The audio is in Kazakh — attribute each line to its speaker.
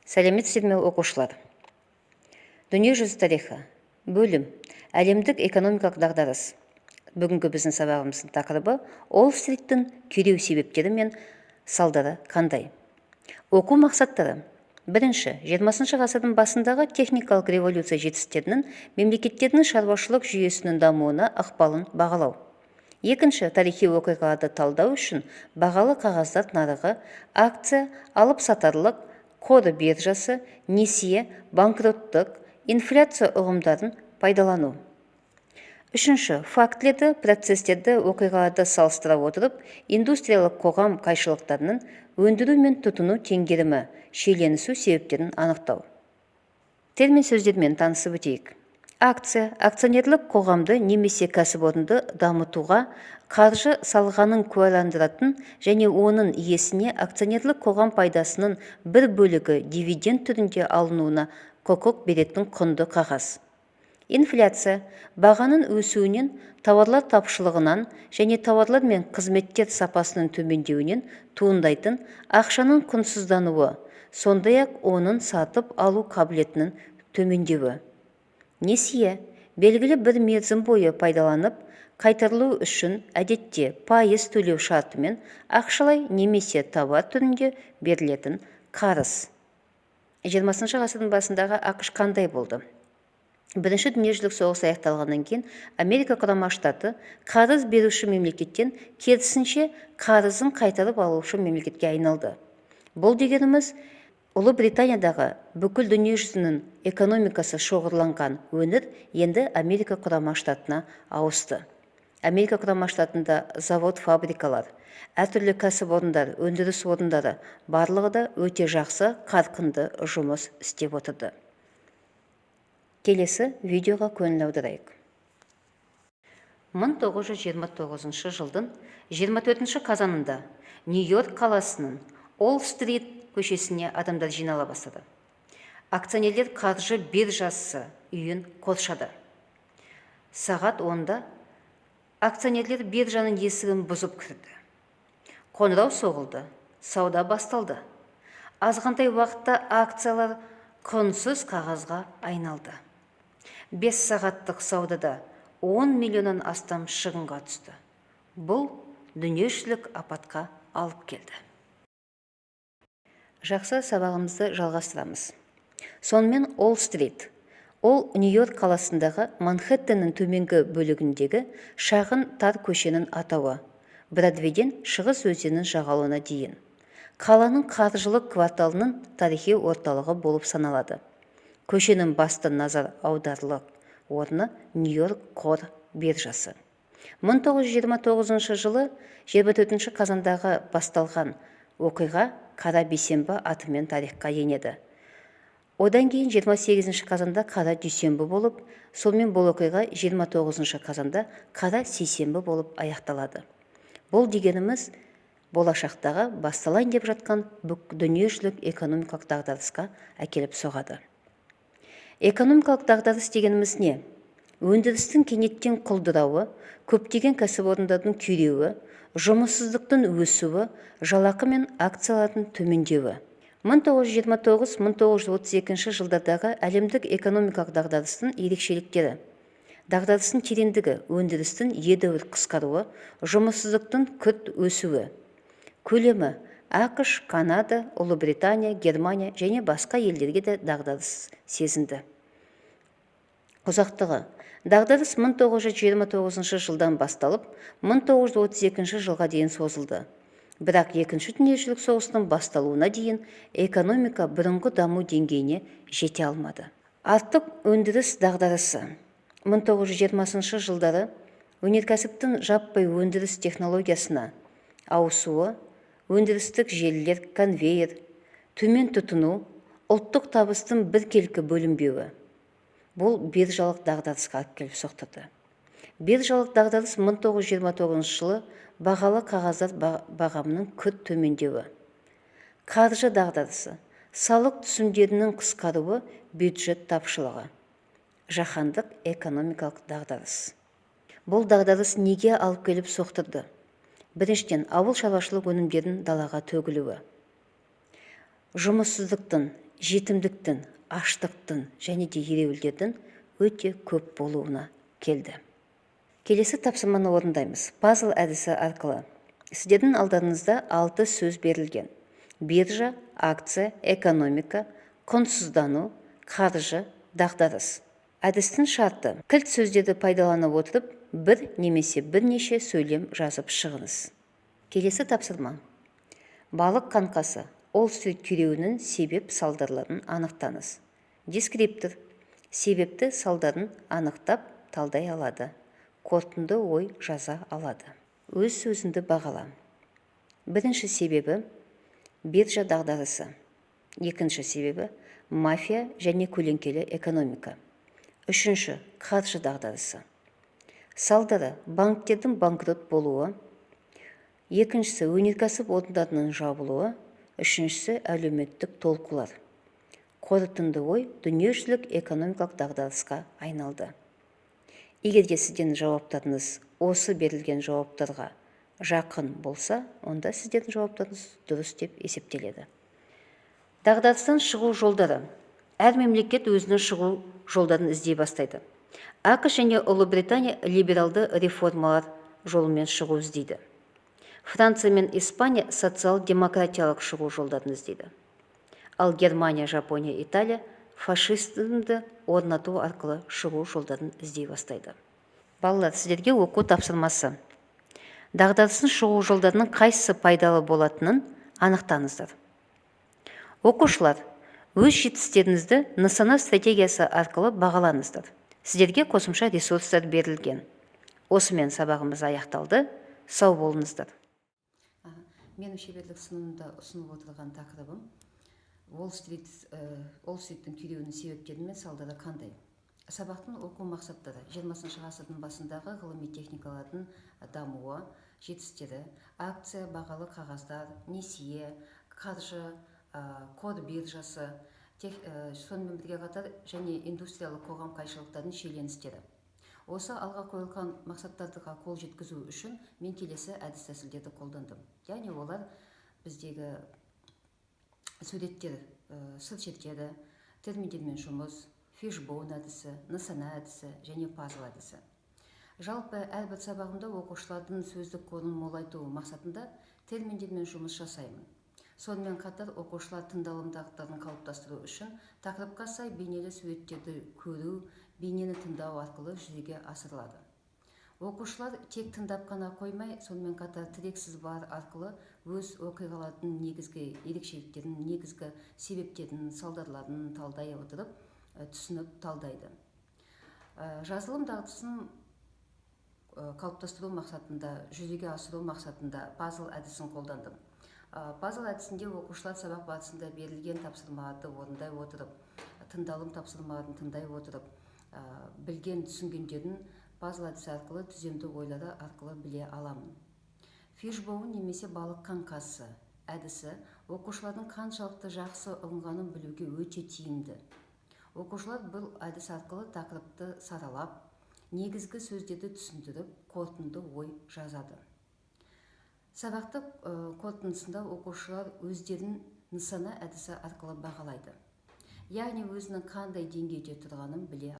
Speaker 1: Сәлеметсіздер ме оқушылар? Дүниежүзі тарихы, бөлім, әлемдік экономикалық дағдарыс. Бүгінгі біздің сабағымыздың тақырыбы Уолл-стриттің күйреу себептері мен салдары қандай. Оқу мақсаттары. Бірінші, 20 ғасырдың басындағы техникалық революция жетістіктерінің мемлекеттердің шаруашылық жүйесінің дамуына ықпалын бағалау. Екінші, тарихи оқиғаларды талдау үшін бағалы қағаздар нарығы, акция, алып-сатарлық, қор биржасы, несие, банкроттық, инфляция ұғымдарын пайдалану. Үшінші, фактілерді, процестерді, оқиғаларды салыстыра отырып, индустриялық қоғам қайшылықтарының өндіру мен тұтыну теңгерімі, шиеленісу себептерін анықтау. Термин сөздермен танысып өтейік. Акция, акционерлік қоғамды немесе кәсіпорынды дамытуға қаржы салғанын куәландыратын және оның иесіне акционерлік қоғам пайдасының бір бөлігі дивиденд түрінде алынуына құқық беретін құнды қағаз. Инфляция, бағаның өсуінен, тауарлар тапшылығынан және тауарлар мен қызметтер сапасының төмендеуінен туындайтын ақшаның құнсыздануы, сондай-ақ оның сатып алу қабілетінің төмендеуі. Несие, белгілі бір мерзім бойы пайдаланып, қайтарылу үшін әдетте пайыз төлеу шартымен ақшалай немесе товар түрінде берілетін қарыз. 20 ғасырдың басындағы ақш қандай болды? Бірінші дүниежүзілік соғыс аяқталғаннан кейін Америка құрама штаты қарыз беруші мемлекеттен керісінше қарызын қайтарып алушы мемлекетке айналды. Бұл дегеніміз Ұлыбританиядағы бүкіл дүниежүзінің экономикасы шоғырланған өңір енді Америка құрама штатына ауысты. Америка құрама штатында завод, фабрикалар, әртүрлі кәсіпорындар, өндіріс орындары барлығы да өте жақсы, қарқынды жұмыс істеп отырды. Келесі видеоға көңіл аударайық. 1929 жылдың 24 қазанында Нью-Йорк қаласының Уолл-стрит көшесіне адамдар жинала бастады. Акционерлер қаржы биржасы үйін қоршады. Сағат 10-да акционерлер биржаның есігін бұзып кірді. Қоңырау соғылды, сауда басталды. Азғантай уақытта акциялар құнсыз қағазға айналды. 5 сағаттық саудада 10 миллионнан астам шығынға түсті. Бұл дүниежүзілік апатқа алып келді. Жақсы, сабағымызды жалғастырамыз. Сонымен Уолл-стрит. Ол Нью-Йорк қаласындағы Манхэттеннің төменгі бөлігіндегі шағын тар көшенің атауы. Бродвейден Шығыс өзенінің жағалауына дейін. Қаланың қаржылық кварталының тарихи орталығы болып саналады. Көшенің басты назар аударылық орны Нью-Йорк қор биржасы. 1929 жылы 24 қазандағы басталған оқиға Қара бейсенбі атымен тарихқа енеді. Одан кейін 28 қазанда Қара дүйсенбі болып, сонымен бұл оқиға 29 қазанда Қара сейсенбі болып аяқталады. Бұл дегеніміз болашақтағы басталайын деп жатқан дүниежүзілік экономикалық дағдарысқа әкеліп соғады. Экономикалық дағдарыс дегеніміз не? Өндірістің кенеттен құлдырауы, көптеген кәсіпорындардың күйреуі, жұмыссыздықтың өсуі, жалақы мен акциялардың төмендеуі. 1929-1932 жылдардағы әлемдік экономикалық дағдарыстың ерекшеліктері. Дағдарыстың тереңдігі, өндірістің едәуір қысқаруы, жұмыссыздықтың күрт өсуі. Көлемі ақш, Канада, Ұлыбритания, Германия және басқа елдерге де дағдарыс сезінді. Ұзақтығы. Дағдарыс 1929 жылдан басталып, 1932 жылға дейін созылды. Бірақ екінші дүниежүзілік соғыстың басталуына дейін экономика бұрынғы даму деңгейіне жете алмады. Артық өндіріс дағдарысы. 1920 жылдары өнеркәсіптің жаппай өндіріс технологиясына ауысуы, өндірістік желілер, конвейер, төмен тұтыну, ұлттық табыстың біркелкі бөлінбеуі. Бұл биржалық дағдарысқа алып келіп соқтырды. Биржалық дағдарыс 1929 жылы бағалы қағаздар бағамының күрт төмендеуі. Қаржы дағдарысы, салық түсімдерінің қысқаруы, бюджет тапшылығы. Жаһандық экономикалық дағдарыс. Бұл дағдарыс неге алып келіп соқтырды? Біріншіден, ауыл шаруашылық өнімдерінің далаға төгілуі. Жұмыссыздықтың жетімдіктің, аштықтың және де ереуілдердің өте көп болуына келді. Келесі тапсырманы орындаймыз. Пазл әдісі арқылы сіздердің алдарыңызда 6 сөз берілген. Биржа, акция, экономика, құнсыздану, қаржы, дағдарыс. Әдістің шарты: кілт сөздерді пайдаланып отырып, бір немесе бірнеше сөйлем жазып шығыңыз. Келесі тапсырма. Балық қаңқасы Уолл-стрит күйреуінің себеп салдарларын анықтаңыз. Дескриптор себепті салдарын анықтап талдай алады. Қорытынды ой жаза алады. Өз сөзіңді бағала. Бірінші себебі биржа дағдарысы. Екінші себебі мафия және көлеңкелі экономика. Үшінші қаржы дағдарысы. Салдары банктердің банкрот болуы. Екіншісі өнеркәсіп орындарының жабылуы. Үшіншісі әлеуметтік толқулар. Қорытынды ой дүниежүзілік экономикалық дағдарысқа айналды. Егерде сіздердің жауаптарыңыз осы берілген жауаптарға жақын болса, онда сіздердің жауаптарыңыз дұрыс деп есептеледі. Дағдарыстан шығу жолдары. Әр мемлекет өзінің шығу жолдарын іздей бастайды. ақш және Ұлыбритания либералды реформалар жолымен шығу іздейді. Франция мен Испания социал-демократиялық шығу жолдарын іздейді. Ал Германия, Жапония, Италия фашизмді орнату арқылы шығу жолдарын іздей бастайды. Балалар, сіздерге оқу тапсырмасы. Дағдарыстың шығу жолдарының қайсысы пайдалы болатынын анықтаңыздар. Оқушылар, өз жетістіктеріңізді нысана стратегиясы арқылы бағалаңыздар. Сіздерге қосымша ресурстар берілген. Осымен сабағымыз аяқталды. Сау болыңыздар. Менің шеберлік сыныбында ұсынып отырған тақырыбым Уолл-стриттің күйреуінің себептері мен салдары қандай? Сабақтың оқу мақсаттары: 20 ғасырдың басындағы ғылыми техникалардың дамуы, жетістіктері, акция, бағалы қағаздар, несие, қаржы, қор биржасы, сонымен бірге қатар және индустриялық қоғам қайшылықтарының шиеленістері. Осы алға қойылған мақсаттарға қол жеткізу үшін мен келесі әдіс тәсілдерді қолдандым. Яғни олар біздегі суреттер, сыр шеттері, терминдермен жұмыс, фишбоун әдісі, нысана әдісі және пазл әдісі. Жалпы әрбір сабағымда оқушылардың сөздік қорын молайту мақсатында терминдермен жұмыс жасаймын. Сонымен қатар оқушылар тыңдалымдақтарын қалыптастыру үшін тақырыпқа сай бейнелі суреттерді көру, бейнені тыңдау арқылы жүзеге асырылады. Оқушылар тек тыңдап қана қоймай, сонымен қатар тірексіз бар арқылы өз оқиғалардың негізгі ерекшеліктерін, негізгі себептерін, салдарларын талдай отырып, түсініп талдайды. Жазылым дағдысын қалыптастыру мақсатында, жүзеге асыру мақсатында пазл әдісін қолдандым. Пазл әдісінде оқушылар сабақ барысында берілген тапсырмаларды орындай отырып, тыңдалым тапсырмаларын тыңдай отырып, білген түсінгендерін пазл әдісі арқылы, түземді ойлары арқылы біле аламын. Фишбоун немесе балық қаңқасы әдісі оқушылардың қаншалықты жақсы ұғынғанын білуге өте тиімді. Оқушылар бұл әдіс арқылы тақырыпты саралап, негізгі сөздерді түсіндіріп, қорытынды ой жазады. Сабақты қорытындысында оқушылар өздерін нысана әдісі арқылы бағалайды. Яғни өзінің қандай деңгейде тұрғанын біле